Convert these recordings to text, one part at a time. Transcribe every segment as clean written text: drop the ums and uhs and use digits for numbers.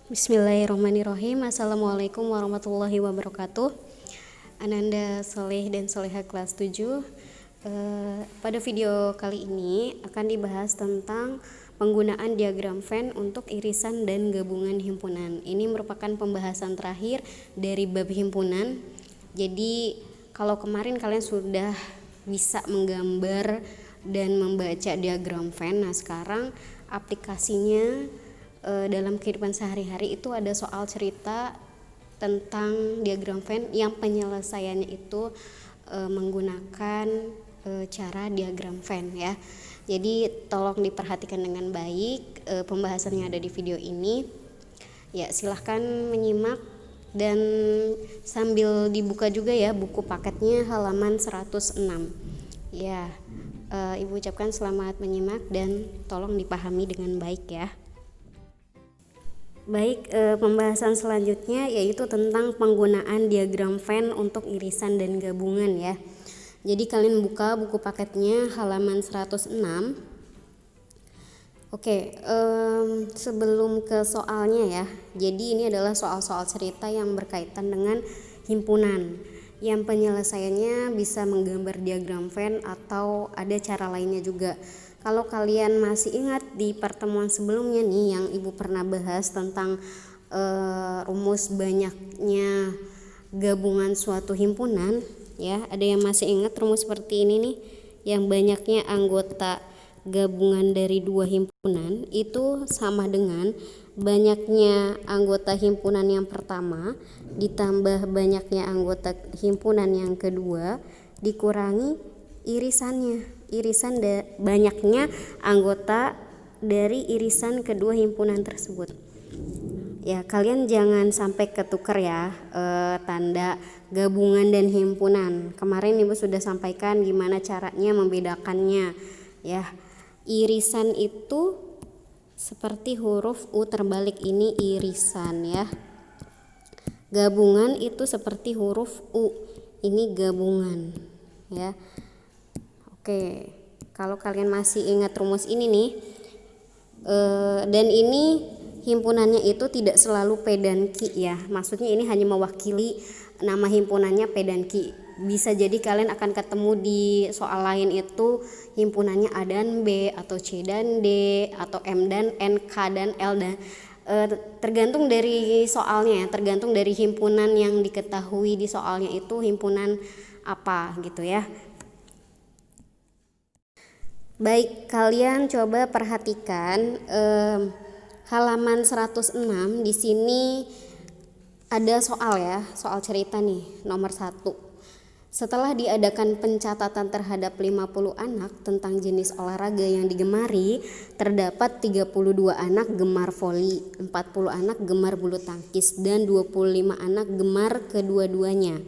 Bismillahirrahmanirrahim. Assalamualaikum warahmatullahi wabarakatuh. Ananda Soleh dan Soleha kelas 7. Pada video kali ini akan dibahas tentang penggunaan diagram Venn untuk irisan dan gabungan himpunan. Ini merupakan pembahasan terakhir dari bab himpunan. Jadi kalau kemarin kalian sudah bisa menggambar dan membaca diagram Venn, nah sekarang aplikasinya dalam kehidupan sehari-hari itu ada soal cerita tentang diagram Venn yang penyelesaiannya itu menggunakan cara diagram Venn ya. Jadi tolong diperhatikan dengan baik pembahasannya ada di video ini. Ya, silahkan menyimak dan sambil dibuka juga ya buku paketnya halaman 106. Ya, Ibu ucapkan selamat menyimak dan tolong dipahami dengan baik ya. Baik, pembahasan selanjutnya yaitu tentang penggunaan diagram Venn untuk irisan dan gabungan ya. Jadi kalian buka buku paketnya halaman 106. Oke, sebelum ke soalnya ya. Jadi ini adalah soal-soal cerita yang berkaitan dengan himpunan. Yang penyelesaiannya bisa menggambar diagram Venn atau ada cara lainnya juga. Kalau kalian masih ingat di pertemuan sebelumnya nih yang Ibu pernah bahas tentang rumus banyaknya gabungan suatu himpunan ya, ada yang masih ingat rumus seperti ini nih, yang banyaknya anggota gabungan dari dua himpunan itu sama dengan banyaknya anggota himpunan yang pertama ditambah banyaknya anggota himpunan yang kedua dikurangi irisannya. Banyaknya anggota dari irisan kedua himpunan tersebut. Ya, kalian jangan sampai ketukar ya tanda gabungan dan himpunan. Kemarin Ibu sudah sampaikan gimana caranya membedakannya. Ya, irisan itu seperti huruf U terbalik, ini irisan ya. Gabungan itu seperti huruf U, ini gabungan ya. Oke, kalau kalian masih ingat rumus ini nih, dan ini himpunannya itu tidak selalu P dan Q ya. Maksudnya ini hanya mewakili nama himpunannya P dan Q. Bisa jadi kalian akan ketemu di soal lain itu himpunannya A dan B atau C dan D atau M dan N, K dan L dan tergantung dari soalnya ya, tergantung dari himpunan yang diketahui di soalnya itu himpunan apa gitu ya. Baik, kalian coba perhatikan halaman 106. Di sini ada soal ya, soal cerita nih, nomor 1. Setelah diadakan pencatatan terhadap 50 anak tentang jenis olahraga yang digemari, terdapat 32 anak gemar voli, 40 anak gemar bulu tangkis, dan 25 anak gemar kedua-duanya.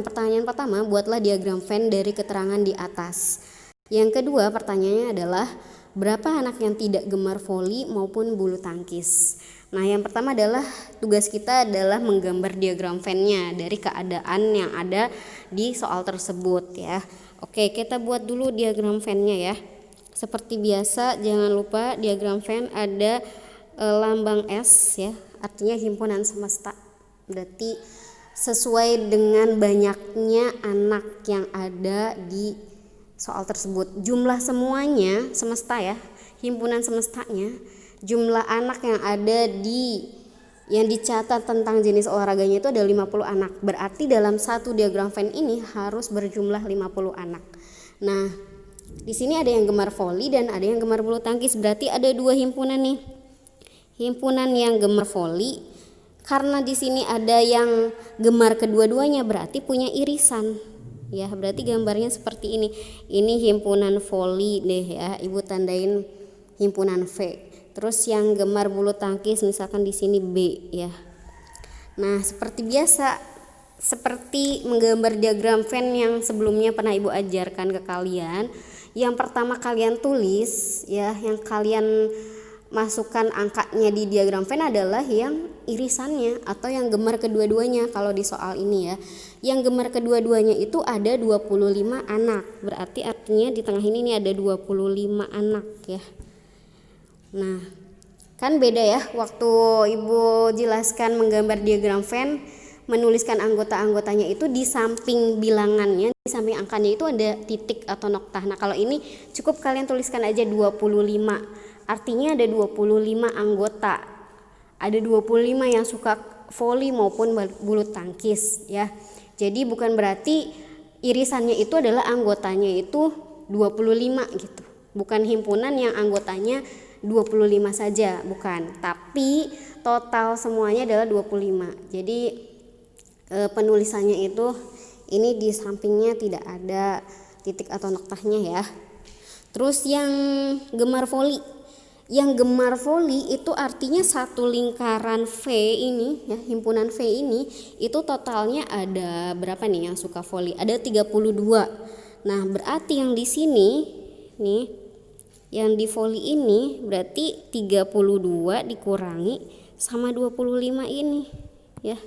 Pertanyaan pertama, buatlah diagram Venn dari keterangan di atas. Yang kedua, pertanyaannya adalah berapa anak yang tidak gemar voli maupun bulu tangkis. Nah, yang pertama adalah tugas kita adalah menggambar diagram Venn-nya dari keadaan yang ada di soal tersebut ya. Oke, kita buat dulu diagram Venn-nya ya. Seperti biasa, jangan lupa diagram Venn ada lambang S ya, artinya himpunan semesta. Berarti sesuai dengan banyaknya anak yang ada di soal tersebut. Jumlah semuanya semesta ya, himpunan semestanya, jumlah anak yang ada yang dicatat tentang jenis olahraganya itu ada 50 anak. Berarti dalam satu diagram Venn ini harus berjumlah 50 anak. Nah, di sini ada yang gemar voli dan ada yang gemar bulu tangkis. Berarti ada dua himpunan nih. Himpunan yang gemar voli, karena di sini ada yang gemar kedua-duanya berarti punya irisan. Ya, berarti gambarnya seperti ini. Ini himpunan voli deh ya. Ibu tandain himpunan V. Terus yang gemar bulu tangkis misalkan di sini B ya. Nah, seperti biasa, seperti menggambar diagram Venn yang sebelumnya pernah Ibu ajarkan ke kalian. Yang pertama kalian tulis ya, yang kalian masukkan angkanya di diagram Venn adalah yang irisannya atau yang gemar kedua-duanya kalau di soal ini ya. Yang gemar kedua-duanya itu ada 25 anak. Berarti artinya di tengah ini ada 25 anak ya. Nah, Kan beda ya waktu Ibu jelaskan menggambar diagram Venn, menuliskan anggota-anggotanya itu di samping bilangannya, di samping angkanya itu ada titik atau noktah. Nah, kalau ini cukup kalian tuliskan aja 25. Artinya ada 25 anggota. Ada 25 yang suka voli maupun bulu tangkis ya. Jadi bukan berarti irisannya itu adalah anggotanya itu 25 gitu. Bukan himpunan yang anggotanya 25 saja, bukan. Tapi total semuanya adalah 25. Jadi penulisannya itu ini di sampingnya tidak ada titik atau noktahnya ya. Terus yang gemar voli. Yang gemar voli itu artinya satu lingkaran V ini ya, himpunan V ini itu totalnya ada berapa nih yang suka voli? Ada 32. Nah, berarti yang di sini nih yang di voli ini berarti 32 dikurangi sama 25 ini ya.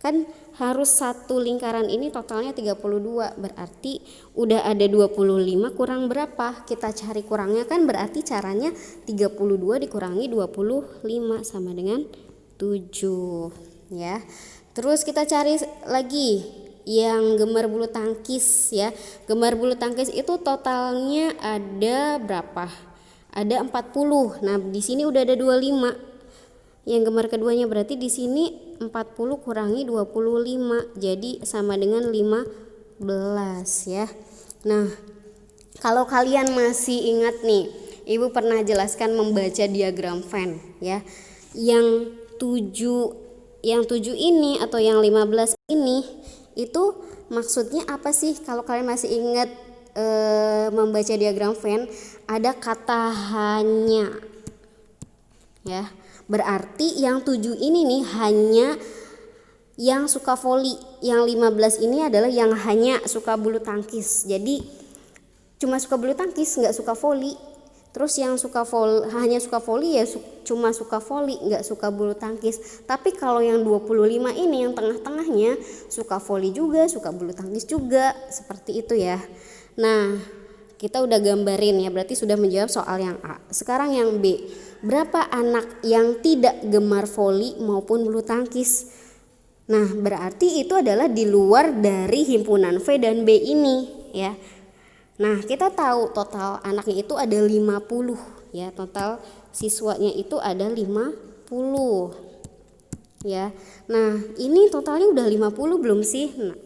Kan harus satu lingkaran ini totalnya 32, berarti udah ada 25 kurang berapa? Kita cari kurangnya, kan berarti caranya 32 dikurangi 25 sama dengan 7 ya. Terus kita cari lagi yang gemar bulu tangkis ya. Gemar bulu tangkis itu totalnya ada berapa? Ada 40. Nah, di sini udah ada 25. Yang gemar keduanya berarti di sini 40 kurangi 25. Jadi sama dengan 15 ya. Nah, kalau kalian masih ingat nih, Ibu pernah jelaskan membaca diagram Venn ya. Yang 7 ini atau yang 15 ini itu maksudnya apa sih? Kalau kalian masih ingat membaca diagram Venn, ada kata hanya ya. Berarti yang 7 ini nih hanya yang suka voli, yang 15 ini adalah yang hanya suka bulu tangkis. Jadi cuma suka bulu tangkis, nggak suka voli. Terus yang suka hanya suka voli ya cuma suka voli, nggak suka bulu tangkis. Tapi kalau yang 25 ini yang tengah-tengahnya suka voli juga, suka bulu tangkis juga, seperti itu ya. Nah, kita udah gambarin ya, berarti sudah menjawab soal yang A. Sekarang yang B. Berapa anak yang tidak gemar voli maupun bulu tangkis? Nah, berarti itu adalah di luar dari himpunan V dan B ini ya. Nah, kita tahu total anaknya itu ada 50 ya, total siswanya itu ada 50 ya. Nah, ini totalnya udah 50 belum sih? Nah,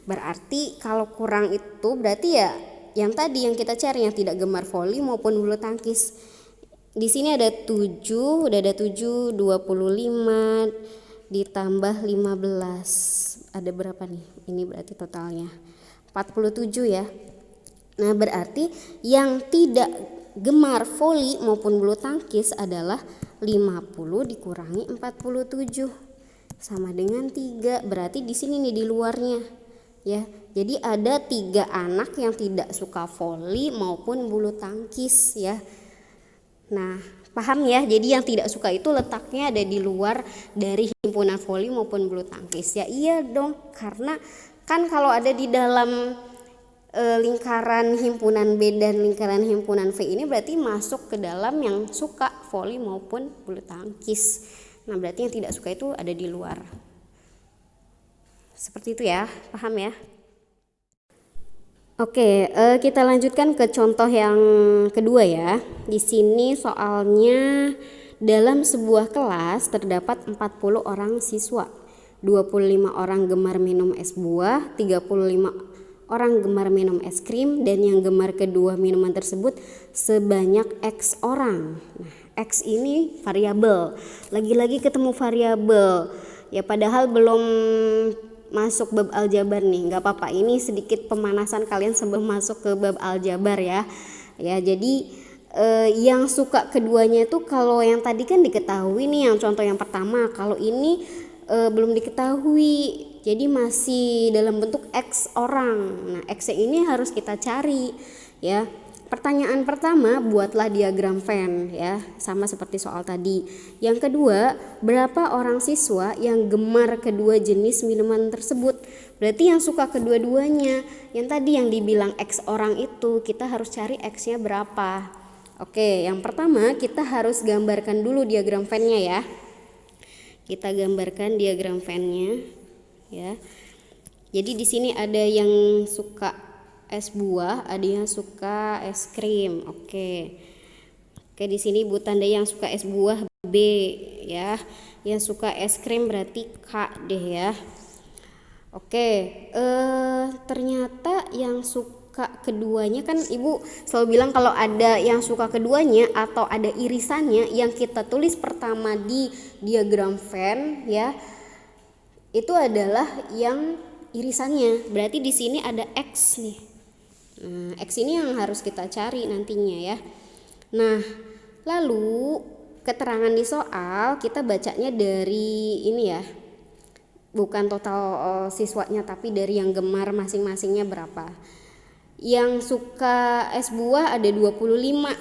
berarti kalau kurang itu berarti ya yang tadi yang kita cari yang tidak gemar voli maupun bulu tangkis. Di sini ada 7, udah ada 7, 25 ditambah 15. Ada berapa nih? Ini berarti totalnya 47 ya. Nah, berarti yang tidak gemar voli maupun bulu tangkis adalah 50 dikurangi 47 sama dengan 3. Berarti di sini nih di luarnya ya. Jadi ada 3 anak yang tidak suka voli maupun bulu tangkis ya. Nah, paham ya? Jadi yang tidak suka itu letaknya ada di luar dari himpunan voli maupun bulu tangkis. Ya iya dong, karena kan kalau ada di dalam lingkaran himpunan B dan lingkaran himpunan V ini berarti masuk ke dalam yang suka voli maupun bulu tangkis. Nah, berarti yang tidak suka itu ada di luar. Seperti itu ya, paham ya? Oke, kita lanjutkan ke contoh yang kedua ya. Di sini soalnya dalam sebuah kelas terdapat 40 orang siswa. 25 orang gemar minum es buah, 35 orang gemar minum es krim, dan yang gemar kedua minuman tersebut sebanyak X orang. Nah, X ini variabel. Lagi-lagi ketemu variabel. Ya padahal belum masuk bab aljabar nih. Nggak apa-apa. Ini sedikit pemanasan kalian sebelum masuk ke bab aljabar ya. Ya, jadi yang suka keduanya itu kalau yang tadi kan diketahui nih yang contoh yang pertama. Kalau ini belum diketahui. Jadi masih dalam bentuk X orang. Nah, X ini harus kita cari ya. Pertanyaan pertama, buatlah diagram Venn ya, sama seperti soal tadi. Yang kedua, berapa orang siswa yang gemar kedua jenis minuman tersebut? Berarti yang suka kedua-duanya. Yang tadi yang dibilang X orang itu, kita harus cari X-nya berapa. Oke, yang pertama kita harus gambarkan dulu diagram Venn-nya ya. Kita gambarkan diagram Venn-nya ya. Jadi di sini ada yang suka es buah, ada yang suka es krim. Oke. Oke, di sini Ibu tanda yang suka es buah B ya. Yang suka es krim berarti K deh ya. Oke, ternyata yang suka keduanya kan Ibu selalu bilang kalau ada yang suka keduanya atau ada irisannya, yang kita tulis pertama di diagram Venn ya, itu adalah yang irisannya. Berarti di sini ada X nih. Nah, X ini yang harus kita cari nantinya ya. Nah, lalu keterangan di soal kita bacanya dari ini ya. Bukan total siswanya, tapi dari yang gemar masing-masingnya berapa. Yang suka es buah ada 25.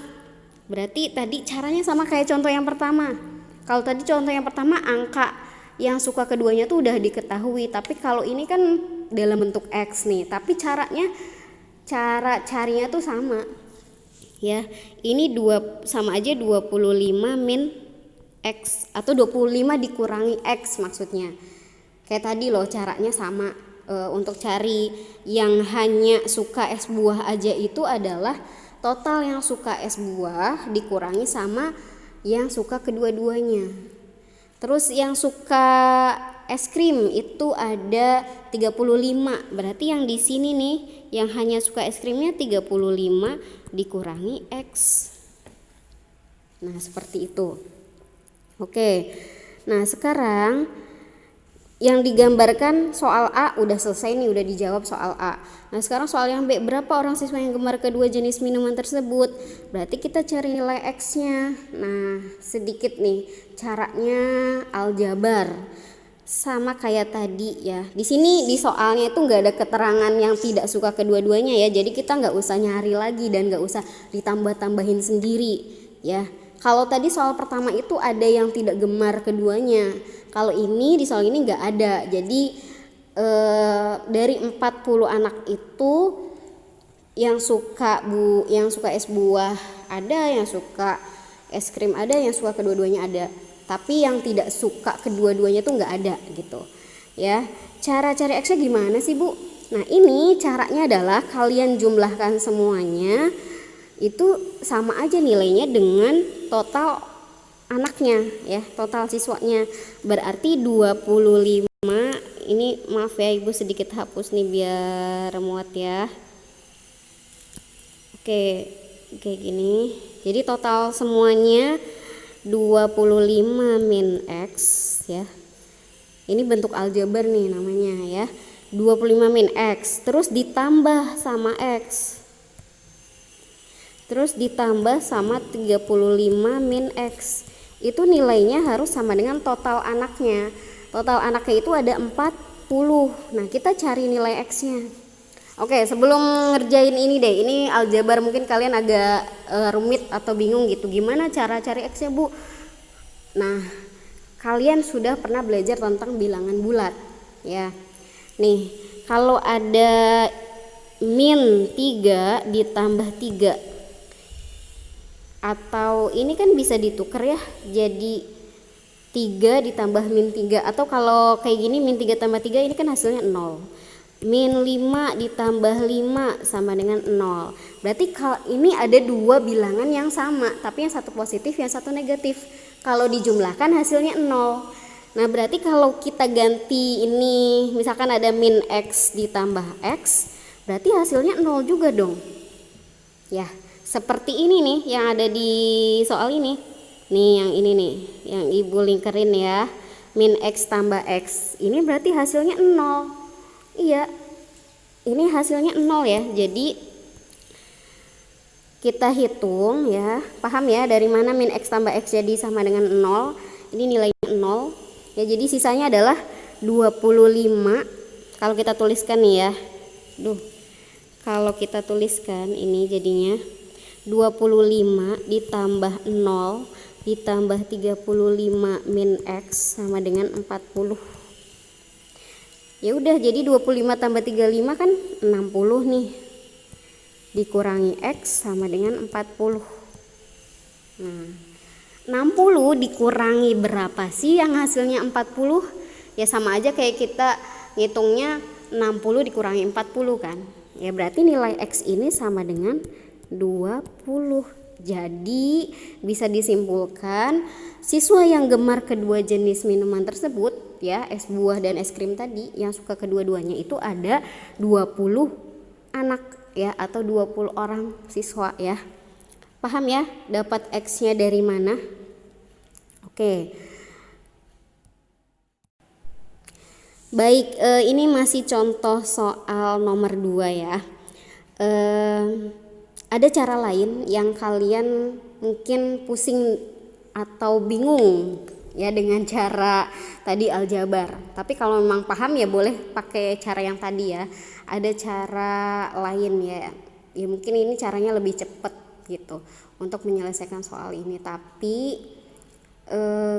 Berarti tadi caranya sama kayak contoh yang pertama. Kalau tadi contoh yang pertama angka yang suka keduanya tuh udah diketahui, tapi kalau ini kan dalam bentuk X nih, tapi cara carinya tuh sama ya. Ini sama aja 25 min X atau 25 dikurangi X maksudnya. Kayak tadi loh, caranya sama. Untuk cari yang hanya suka es buah aja itu adalah total yang suka es buah dikurangi sama yang suka kedua-duanya. Terus yang suka es krim itu ada 35. Berarti yang di sini nih yang hanya suka es krimnya 35 dikurangi X. Nah, seperti itu. Oke. Nah, sekarang yang digambarkan soal A udah selesai nih, udah dijawab soal A. Nah, sekarang soal yang B, berapa orang siswa yang gemar kedua jenis minuman tersebut? Berarti kita cari nilai X-nya. Nah, sedikit nih caranya aljabar. Sama kayak tadi ya. Di sini di soalnya itu nggak ada keterangan yang tidak suka kedua-duanya ya. Jadi kita nggak usah nyari lagi dan nggak usah ditambah-tambahin sendiri ya. Kalau tadi soal pertama itu ada yang tidak gemar keduanya. Kalau ini di soal ini nggak ada. Jadi dari 40 anak itu yang suka es buah ada, yang suka es krim ada, yang suka kedua-duanya ada. Tapi yang tidak suka kedua-duanya tuh nggak ada gitu. Ya, cara cari X-nya gimana sih Bu? Nah, ini caranya adalah kalian jumlahkan semuanya. Itu sama aja nilainya dengan total anaknya ya, total siswanya. Berarti 25. Ini maaf ya Ibu sedikit hapus nih biar muat ya. Oke, kayak gini. Jadi total semuanya 25 min X ya. Ini bentuk aljabar nih namanya ya. 25 min X terus ditambah sama X. Terus ditambah sama 35 min X. Itu nilainya harus sama dengan total anaknya. Total anaknya itu ada 40. Nah, kita cari nilai X-nya. Oke, sebelum ngerjain ini deh. Ini aljabar mungkin kalian agak rumit atau bingung gitu. Gimana cara cari X-nya, Bu? Nah, kalian sudah pernah belajar tentang bilangan bulat ya. Nih, kalau ada min 3 ditambah 3, atau ini kan bisa ditukar ya, jadi 3 ditambah min 3, atau kalau kayak gini min 3 tambah 3 ini kan hasilnya 0. Min 5 ditambah 5 sama dengan 0. Berarti kalau ini ada dua bilangan yang sama, tapi yang satu positif, yang satu negatif. Kalau dijumlahkan hasilnya 0. Nah, berarti kalau kita ganti ini, misalkan ada min X ditambah X, berarti hasilnya 0 juga dong. Ya. Seperti ini nih yang ada di soal ini. Nih yang ini nih, yang Ibu lingkarin ya. Min X tambah X. Ini berarti hasilnya 0. Iya. Ini hasilnya 0 ya. Jadi kita hitung ya. Paham ya dari mana min X tambah X jadi sama dengan 0? Ini nilainya 0. Ya, jadi sisanya adalah 25. Kalau kita tuliskan nih ya. Kalau kita tuliskan ini jadinya 25 ditambah 0 ditambah 35 min X sama dengan 40. Ya udah, jadi 25 tambah 35 kan 60 nih. Dikurangi X sama dengan 40. Nah, 60 dikurangi berapa sih yang hasilnya 40? Ya sama aja kayak kita ngitungnya 60 dikurangi 40 kan. Ya berarti nilai X ini sama dengan 20. Jadi bisa disimpulkan siswa yang gemar kedua jenis minuman tersebut ya, es buah dan es krim tadi, yang suka kedua-duanya itu ada 20 anak ya, atau 20 orang siswa ya. Paham ya dapat X-nya dari mana? Oke. Baik, ini masih contoh soal nomor 2 ya. Ada cara lain yang kalian mungkin pusing atau bingung ya dengan cara tadi aljabar. Tapi kalau memang paham ya boleh pakai cara yang tadi ya. Ada cara lain ya. Ya mungkin ini caranya lebih cepat gitu untuk menyelesaikan soal ini. Tapi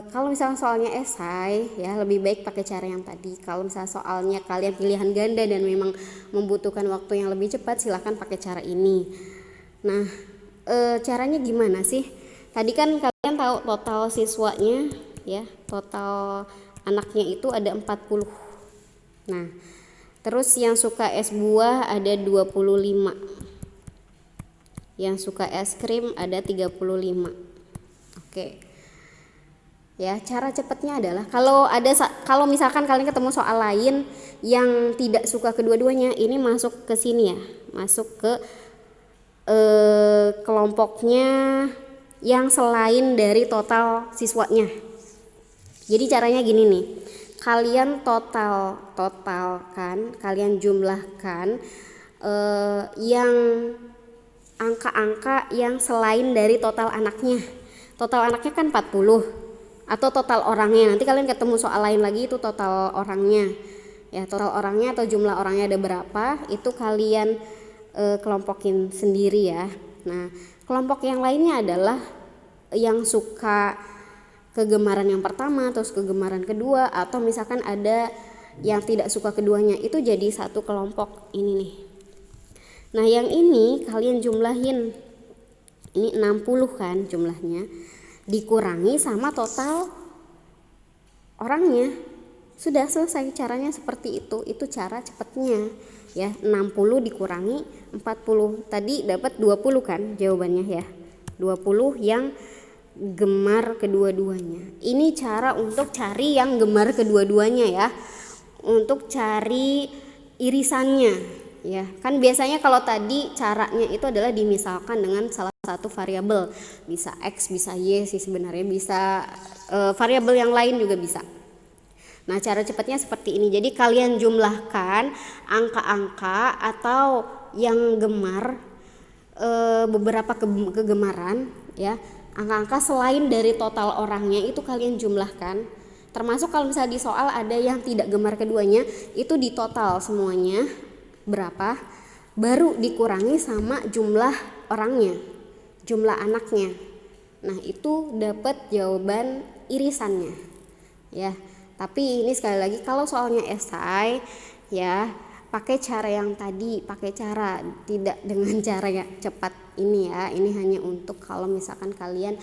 kalau misalnya soalnya esai ya lebih baik pakai cara yang tadi. Kalau misalnya soalnya kalian pilihan ganda dan memang membutuhkan waktu yang lebih cepat, silahkan pakai cara ini. Nah, caranya gimana sih? Tadi kan kalian tahu total siswanya ya, total anaknya itu ada 40. Nah, terus yang suka es buah ada 25. Yang suka es krim ada 35. Oke. Ya, cara cepatnya adalah kalau misalkan kalian ketemu soal lain yang tidak suka kedua-duanya, ini masuk ke sini ya, masuk ke kelompoknya yang selain dari total siswanya. Jadi caranya gini nih, kalian totalkan, kalian jumlahkan yang angka-angka yang selain dari total anaknya. Total anaknya kan 40 atau total orangnya. Nanti kalian ketemu soal lain lagi itu total orangnya. Ya, total orangnya atau jumlah orangnya ada berapa, itu kalian kelompokin sendiri ya. Nah, kelompok yang lainnya adalah yang suka kegemaran yang pertama, terus kegemaran kedua, atau misalkan ada yang tidak suka keduanya, itu jadi satu kelompok ini nih. Nah, yang ini kalian jumlahin. Ini 60 kan jumlahnya, dikurangi sama total orangnya. Sudah selesai, caranya seperti itu cara cepatnya ya. 60 dikurangi 40, tadi dapat 20 kan jawabannya ya, 20 yang gemar kedua-duanya. Ini cara untuk cari yang gemar kedua-duanya ya, untuk cari irisannya ya. Kan biasanya kalau tadi caranya itu adalah dimisalkan dengan salah satu variabel, bisa X, bisa Y sih sebenarnya, bisa variabel yang lain juga bisa. Nah, cara cepatnya seperti ini. Jadi kalian jumlahkan angka-angka atau yang gemar, beberapa kegemaran ya, angka-angka selain dari total orangnya itu kalian jumlahkan. Termasuk kalau misalnya di soal ada yang tidak gemar keduanya, itu di total semuanya berapa, baru dikurangi sama jumlah orangnya, jumlah anaknya. Nah, itu dapat jawaban irisannya ya. Tapi ini sekali lagi kalau soalnya esai ya pakai cara yang tadi, pakai cara tidak dengan cara yang cepat ini ya. Ini hanya untuk kalau misalkan kalian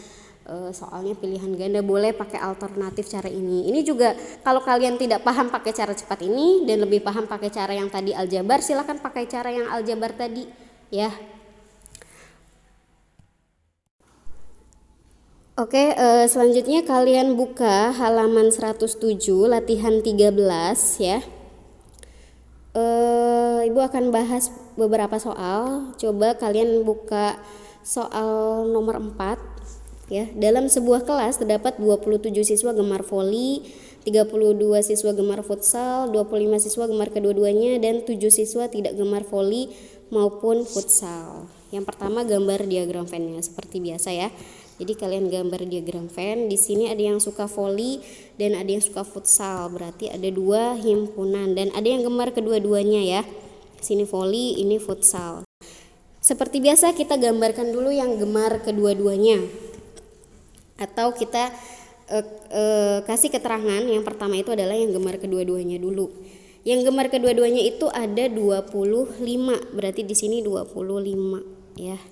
soalnya pilihan ganda, boleh pakai alternatif cara ini. Ini juga kalau kalian tidak paham pakai cara cepat ini dan lebih paham pakai cara yang tadi aljabar, silakan pakai cara yang aljabar tadi ya. Oke, selanjutnya kalian buka halaman 107 latihan 13 ya. Ibu akan bahas beberapa soal. Coba kalian buka soal nomor 4 ya. Dalam sebuah kelas terdapat 27 siswa gemar voli, 32 siswa gemar futsal, 25 siswa gemar kedua-duanya, dan 7 siswa tidak gemar voli maupun futsal. Yang pertama gambar diagram Venn-nya seperti biasa ya. Jadi kalian gambar diagram Venn. Di sini ada yang suka voli dan ada yang suka futsal. Berarti ada dua himpunan dan ada yang gemar kedua-duanya ya. Sini voli, ini futsal. Seperti biasa kita gambarkan dulu yang gemar kedua-duanya. Atau kita kasih keterangan yang pertama itu adalah yang gemar kedua-duanya dulu. Yang gemar kedua-duanya itu ada 25. Berarti di sini 25 ya.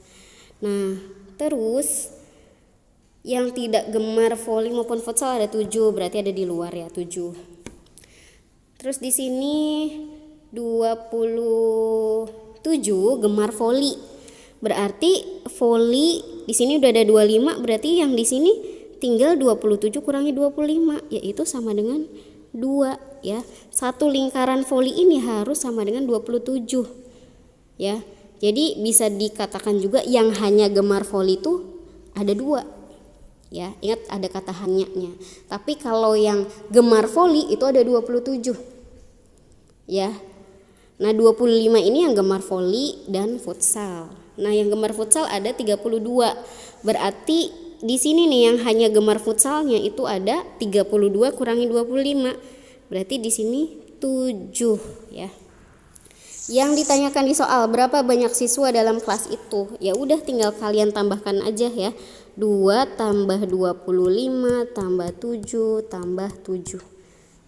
Nah, terus Yang tidak gemar voli maupun futsal ada 7, berarti ada di luar ya 7. Terus di sini 27 gemar voli. Berarti voli di sini udah ada 25, berarti yang di sini tinggal 27 kurangi 25, yaitu sama dengan 2 ya. Satu lingkaran voli ini harus sama dengan 27 ya. Jadi bisa dikatakan juga yang hanya gemar voli itu ada 2 ya. Ingat ada kata hanya-nya. Tapi kalau yang gemar voli itu ada 27 ya. Nah 25 ini yang gemar voli dan futsal. Nah yang gemar futsal ada 32. Berarti di sini nih yang hanya gemar futsalnya itu ada 32 kurangi 25. Berarti di sini 7 ya. Yang ditanyakan di soal berapa banyak siswa dalam kelas itu? Ya udah tinggal kalian tambahkan aja ya. 2 tambah 25 tambah 7 tambah 7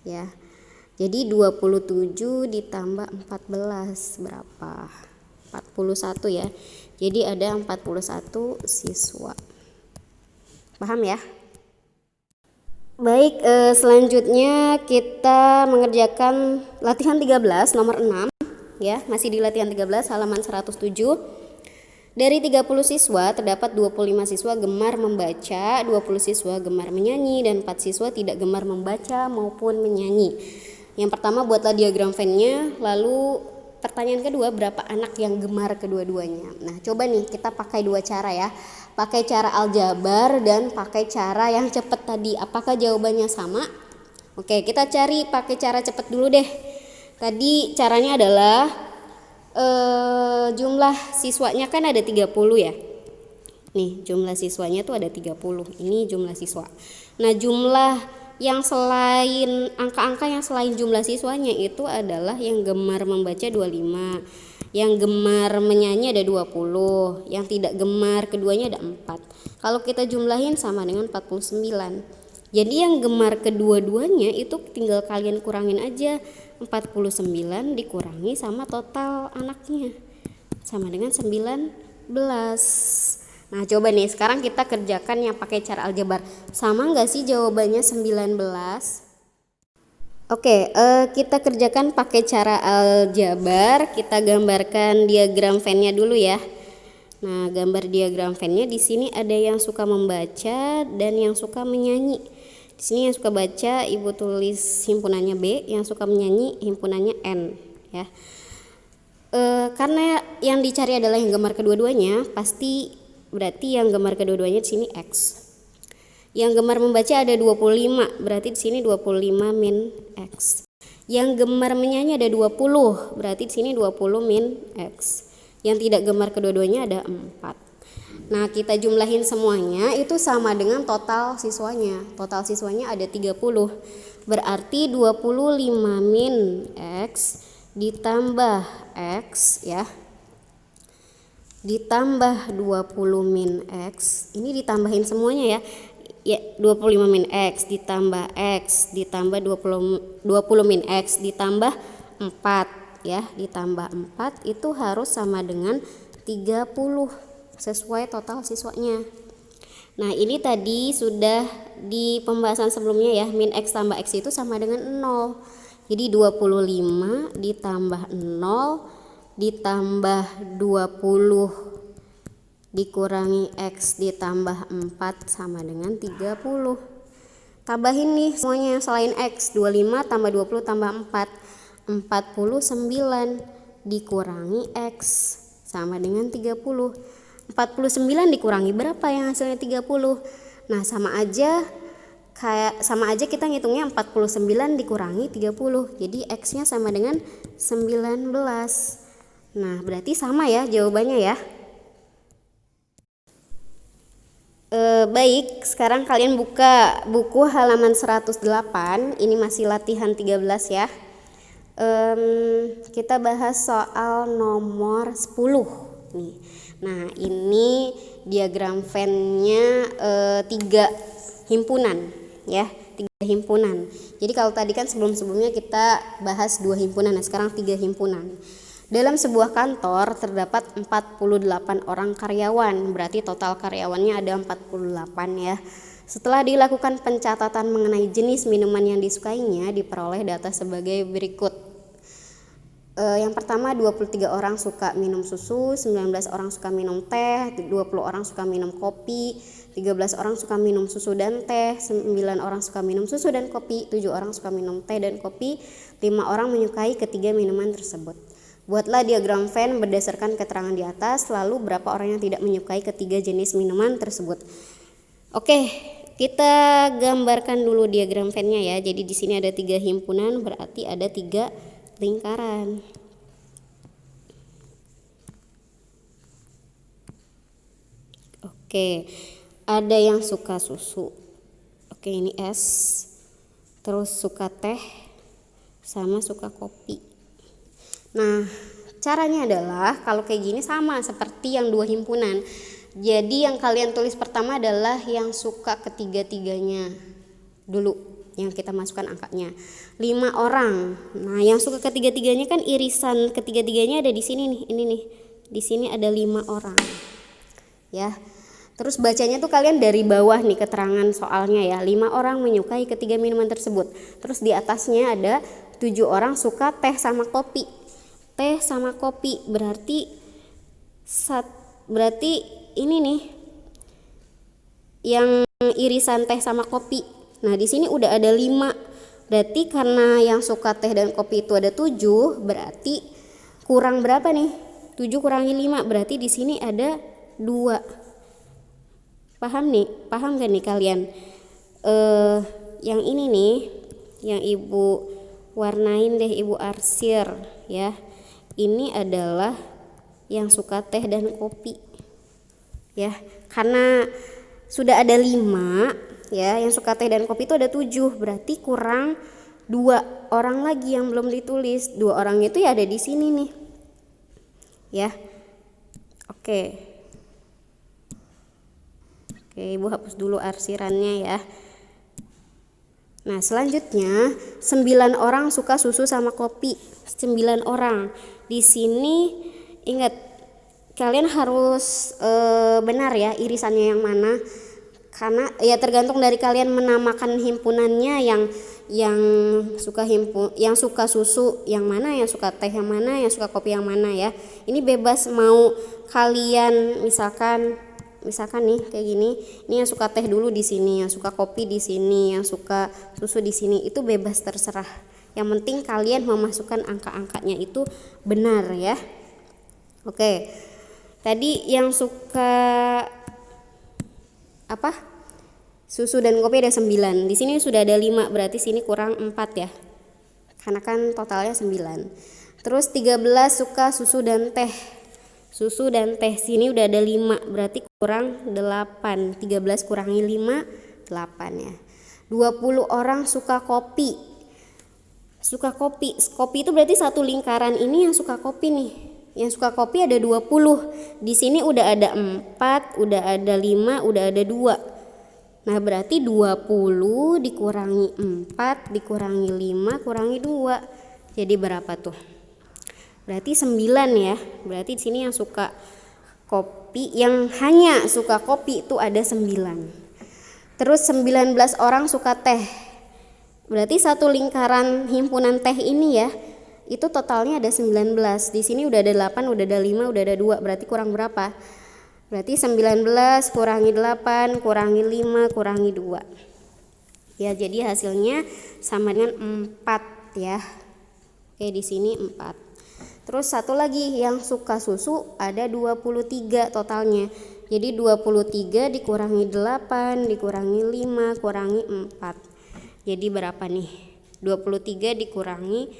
ya. Jadi 27 ditambah 14 berapa? 41 ya. Jadi ada 41 siswa. Paham ya? Baik, selanjutnya kita mengerjakan latihan 13 nomor 6 ya. Masih di latihan 13 halaman 107. Dari 30 siswa terdapat 25 siswa gemar membaca, 20 siswa gemar menyanyi, dan 4 siswa tidak gemar membaca maupun menyanyi. Yang pertama buatlah diagram Venn-nya, lalu pertanyaan kedua berapa anak yang gemar kedua-duanya. Nah coba nih kita pakai 2 cara ya, pakai cara aljabar dan pakai cara yang cepat tadi. Apakah jawabannya sama? Oke, kita cari pakai cara cepat dulu deh. Tadi caranya adalah jumlah siswanya kan ada 30 ya. Nih jumlah siswanya tuh ada 30. Ini jumlah siswa. Nah jumlah yang selain angka-angka yang selain jumlah siswanya itu adalah yang gemar membaca 25, yang gemar menyanyi ada 20, yang tidak gemar keduanya ada 4. Kalau kita jumlahin sama dengan 49. Jadi yang gemar kedua-duanya itu tinggal kalian kurangin aja. 49 dikurangi sama total anaknya sama dengan 19. Nah coba nih sekarang kita kerjakan yang pakai cara aljabar. Sama nggak sih jawabannya 19? Oke, kita kerjakan pakai cara aljabar. Kita gambarkan diagram Venn-nya dulu ya. Nah gambar diagram Venn-nya di sini ada yang suka membaca dan yang suka menyanyi. Di sini yang suka baca ibu tulis himpunannya B, yang suka menyanyi himpunannya N ya. Karena yang dicari adalah yang gemar kedua-duanya, pasti berarti yang gemar kedua-duanya di sini X. Yang gemar membaca ada 25, berarti di sini 25 min X. Yang gemar menyanyi ada 20, berarti di sini 20 min X. Yang tidak gemar kedua-duanya ada 4. Nah kita jumlahin semuanya itu sama dengan total siswanya. Total siswanya ada 30. Berarti 25 min X ditambah X ya. Ditambah 20 min X. Ini ditambahin semuanya ya. Ya 25 min X ditambah X ditambah 20 min X ditambah 4 ya. Ditambah 4 itu harus sama dengan 30 sesuai total siswanya. Nah ini tadi sudah di pembahasan sebelumnya ya, min X tambah X itu sama dengan 0. Jadi 25 ditambah 0 ditambah 20 dikurangi X ditambah 4 sama dengan 30. Tambahin nih semuanya yang selain X. 25 tambah 20 tambah 4 49 dikurangi X sama dengan 30. 49 dikurangi berapa yang hasilnya 30? Nah sama aja kita ngitungnya 49 dikurangi 30. Jadi X nya sama dengan 19. Nah berarti sama ya jawabannya ya. Baik, sekarang kalian buka buku halaman 108. Ini masih latihan 13 ya. Kita bahas soal nomor 10 nih. Nah ini diagram Venn-nya 3 himpunan ya, 3 himpunan. Jadi kalau tadi kan sebelum-sebelumnya kita bahas 2 himpunan, nah sekarang 3 himpunan. Dalam sebuah kantor terdapat 48 orang karyawan, berarti total karyawannya ada 48 ya. Setelah dilakukan pencatatan mengenai jenis minuman yang disukainya, diperoleh data sebagai berikut. Yang pertama 23 orang suka minum susu, 19 orang suka minum teh, 20 orang suka minum kopi, 13 orang suka minum susu dan teh, 9 orang suka minum susu dan kopi, 7 orang suka minum teh dan kopi, 5 orang menyukai ketiga minuman tersebut. Buatlah diagram Venn berdasarkan keterangan di atas, lalu berapa orang yang tidak menyukai ketiga jenis minuman tersebut. Oke, kita gambarkan dulu diagram Venn-nya ya. Jadi di sini ada 3 himpunan, berarti ada 3 lingkaran. Oke, ada yang suka susu. Oke, ini S. Terus suka teh sama suka kopi. Nah, caranya adalah kalau kayak gini sama seperti yang 2 himpunan. Jadi yang kalian tulis pertama adalah yang suka ketiga-tiganya dulu, yang kita masukkan angkanya 5 orang. Nah, yang suka ketiga-tiganya kan irisan ketiga-tiganya ada di sini nih, ini nih. Di sini ada 5 orang. Ya. Terus bacanya tuh kalian dari bawah nih keterangan soalnya ya. 5 orang menyukai ketiga minuman tersebut. Terus di atasnya ada 7 orang suka teh sama kopi. Teh sama kopi berarti ini nih yang irisan teh sama kopi. Nah, di sini udah ada 5. Berarti karena yang suka teh dan kopi itu ada 7, berarti kurang berapa nih? 7 kurangi 5, berarti di sini ada 2. Paham nih? Paham gak nih kalian? Yang ini nih, yang Ibu warnain deh, Ibu arsir ya. Ini adalah yang suka teh dan kopi ya, karena sudah ada 5 ya, yang suka teh dan kopi itu ada 7, berarti kurang 2 orang lagi yang belum ditulis. 2 orang itu ya ada di sini nih ya. Oke, Ibu hapus dulu arsirannya ya. Nah, selanjutnya 9 orang suka susu sama kopi. 9 orang. Di sini ingat, kalian harus benar ya irisannya yang mana. Karena ya tergantung dari kalian menamakan himpunannya, yang suka susu yang mana, yang suka teh yang mana, yang suka kopi yang mana ya. Ini bebas mau kalian misalkan nih kayak gini, ini yang suka teh dulu di sini, yang suka kopi di sini, yang suka susu di sini, itu bebas terserah. Yang penting kalian memasukkan angka-angkanya itu benar ya. Oke. Tadi yang suka apa? Susu dan kopi ada 9. Di sini sudah ada 5, berarti sini kurang 4 ya. Karena kan totalnya 9. Terus 13 suka susu dan teh. Susu dan teh sini udah ada 5, berarti kurang 8. 13 kurangi 5, 8 ya. 20 orang suka kopi. Kopi itu berarti satu lingkaran ini yang suka kopi nih. Yang suka kopi ada 20. Di sini udah ada 4, udah ada 5, udah ada 2. Nah, berarti 20 dikurangi 4 dikurangi 5 kurangi 2. Jadi berapa tuh? Berarti 9 ya. Berarti di sini yang suka kopi, yang hanya suka kopi itu ada 9. Terus 19 orang suka teh. Berarti satu lingkaran himpunan teh ini ya, itu totalnya ada 19. Di sini udah ada 8, udah ada 5, udah ada 2. Berarti kurang berapa? Berarti 19 kurangi 8 kurangi 5 kurangi 2. Ya, jadi hasilnya sama dengan 4 ya. Oke, di sini 4. Terus satu lagi yang suka susu ada 23 totalnya. Jadi 23 dikurangi 8 dikurangi 5 kurangi 4. Jadi berapa nih? 23 dikurangi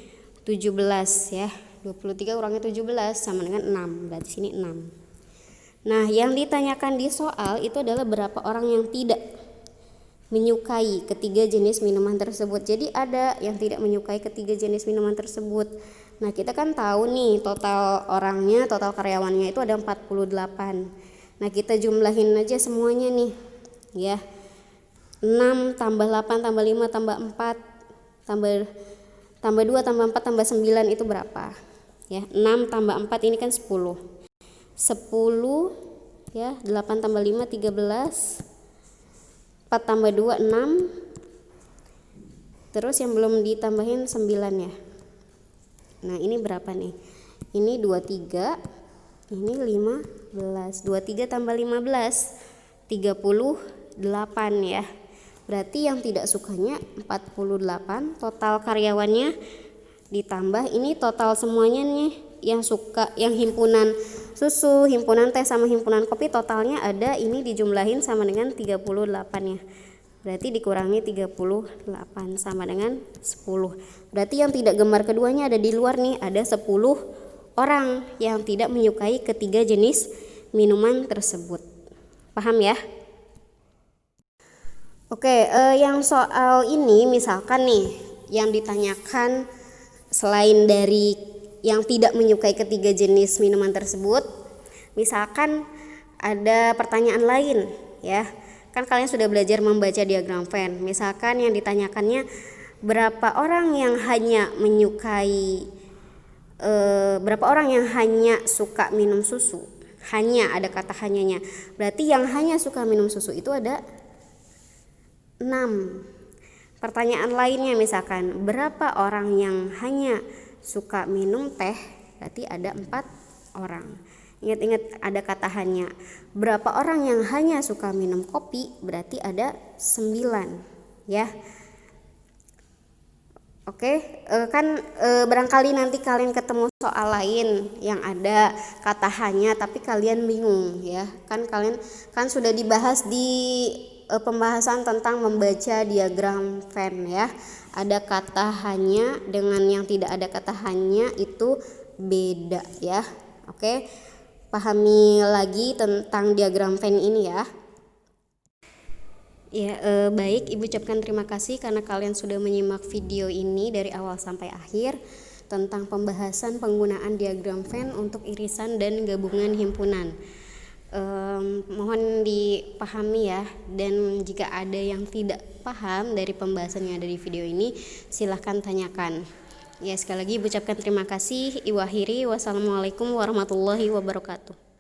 17 ya. 23 kurangi 17 sama dengan 6. Berarti sini 6. Nah, yang ditanyakan di soal itu adalah berapa orang yang tidak menyukai ketiga jenis minuman tersebut. Jadi ada yang tidak menyukai ketiga jenis minuman tersebut. Nah, kita kan tahu nih total orangnya, total karyawannya itu ada 48. Nah, kita jumlahin aja semuanya nih ya. 6 tambah 8 tambah 5 tambah 4 tambah 2 tambah 4 tambah 9 itu berapa? ya. 6 tambah 4 ini kan 10. 10 ya, 8 tambah 5 13. 4 tambah 2 6. Terus yang belum ditambahin 9 ya. Nah, ini berapa nih? Ini 23, ini 15. 23 tambah 15 38 ya. Berarti yang tidak sukanya 48, total karyawannya ditambah ini total semuanya nih, yang suka, yang himpunan susu, himpunan teh sama himpunan kopi totalnya ada, ini dijumlahin sama dengan 38 ya. Berarti dikurangi 38 sama dengan 10. Berarti yang tidak gemar keduanya ada di luar nih, ada 10 orang yang tidak menyukai ketiga jenis minuman tersebut. Paham ya? Oke, yang soal ini misalkan nih yang ditanyakan selain dari yang tidak menyukai ketiga jenis minuman tersebut, misalkan ada pertanyaan lain ya. Kan kalian sudah belajar membaca diagram Venn. Misalkan yang ditanyakannya berapa orang yang hanya menyukai berapa orang yang hanya suka minum susu. Hanya, ada kata hanyanya. Berarti yang hanya suka minum susu itu ada 6. Pertanyaan lainnya misalkan berapa orang yang hanya suka minum teh, berarti ada 4 orang. Ingat-ingat ada kata hanya. Berapa orang yang hanya suka minum kopi, berarti ada 9 ya. Oke, barangkali nanti kalian ketemu soal lain yang ada kata hanya tapi kalian bingung ya. Kan kalian kan sudah dibahas di pembahasan tentang membaca diagram Venn ya. Ada kata hanya dengan yang tidak ada kata hanya itu beda ya. Oke, pahami lagi tentang diagram Venn ini ya. Ya, baik, Ibu ucapkan terima kasih karena kalian sudah menyimak video ini dari awal sampai akhir tentang pembahasan penggunaan diagram Venn untuk irisan dan gabungan himpunan. Mohon dipahami ya, dan jika ada yang tidak paham dari pembahasan yang ada di video ini, silahkan tanyakan. Ya, sekali lagi Ibu ucapkan terima kasih. Ibu akhiri, wassalamualaikum warahmatullahi wabarakatuh.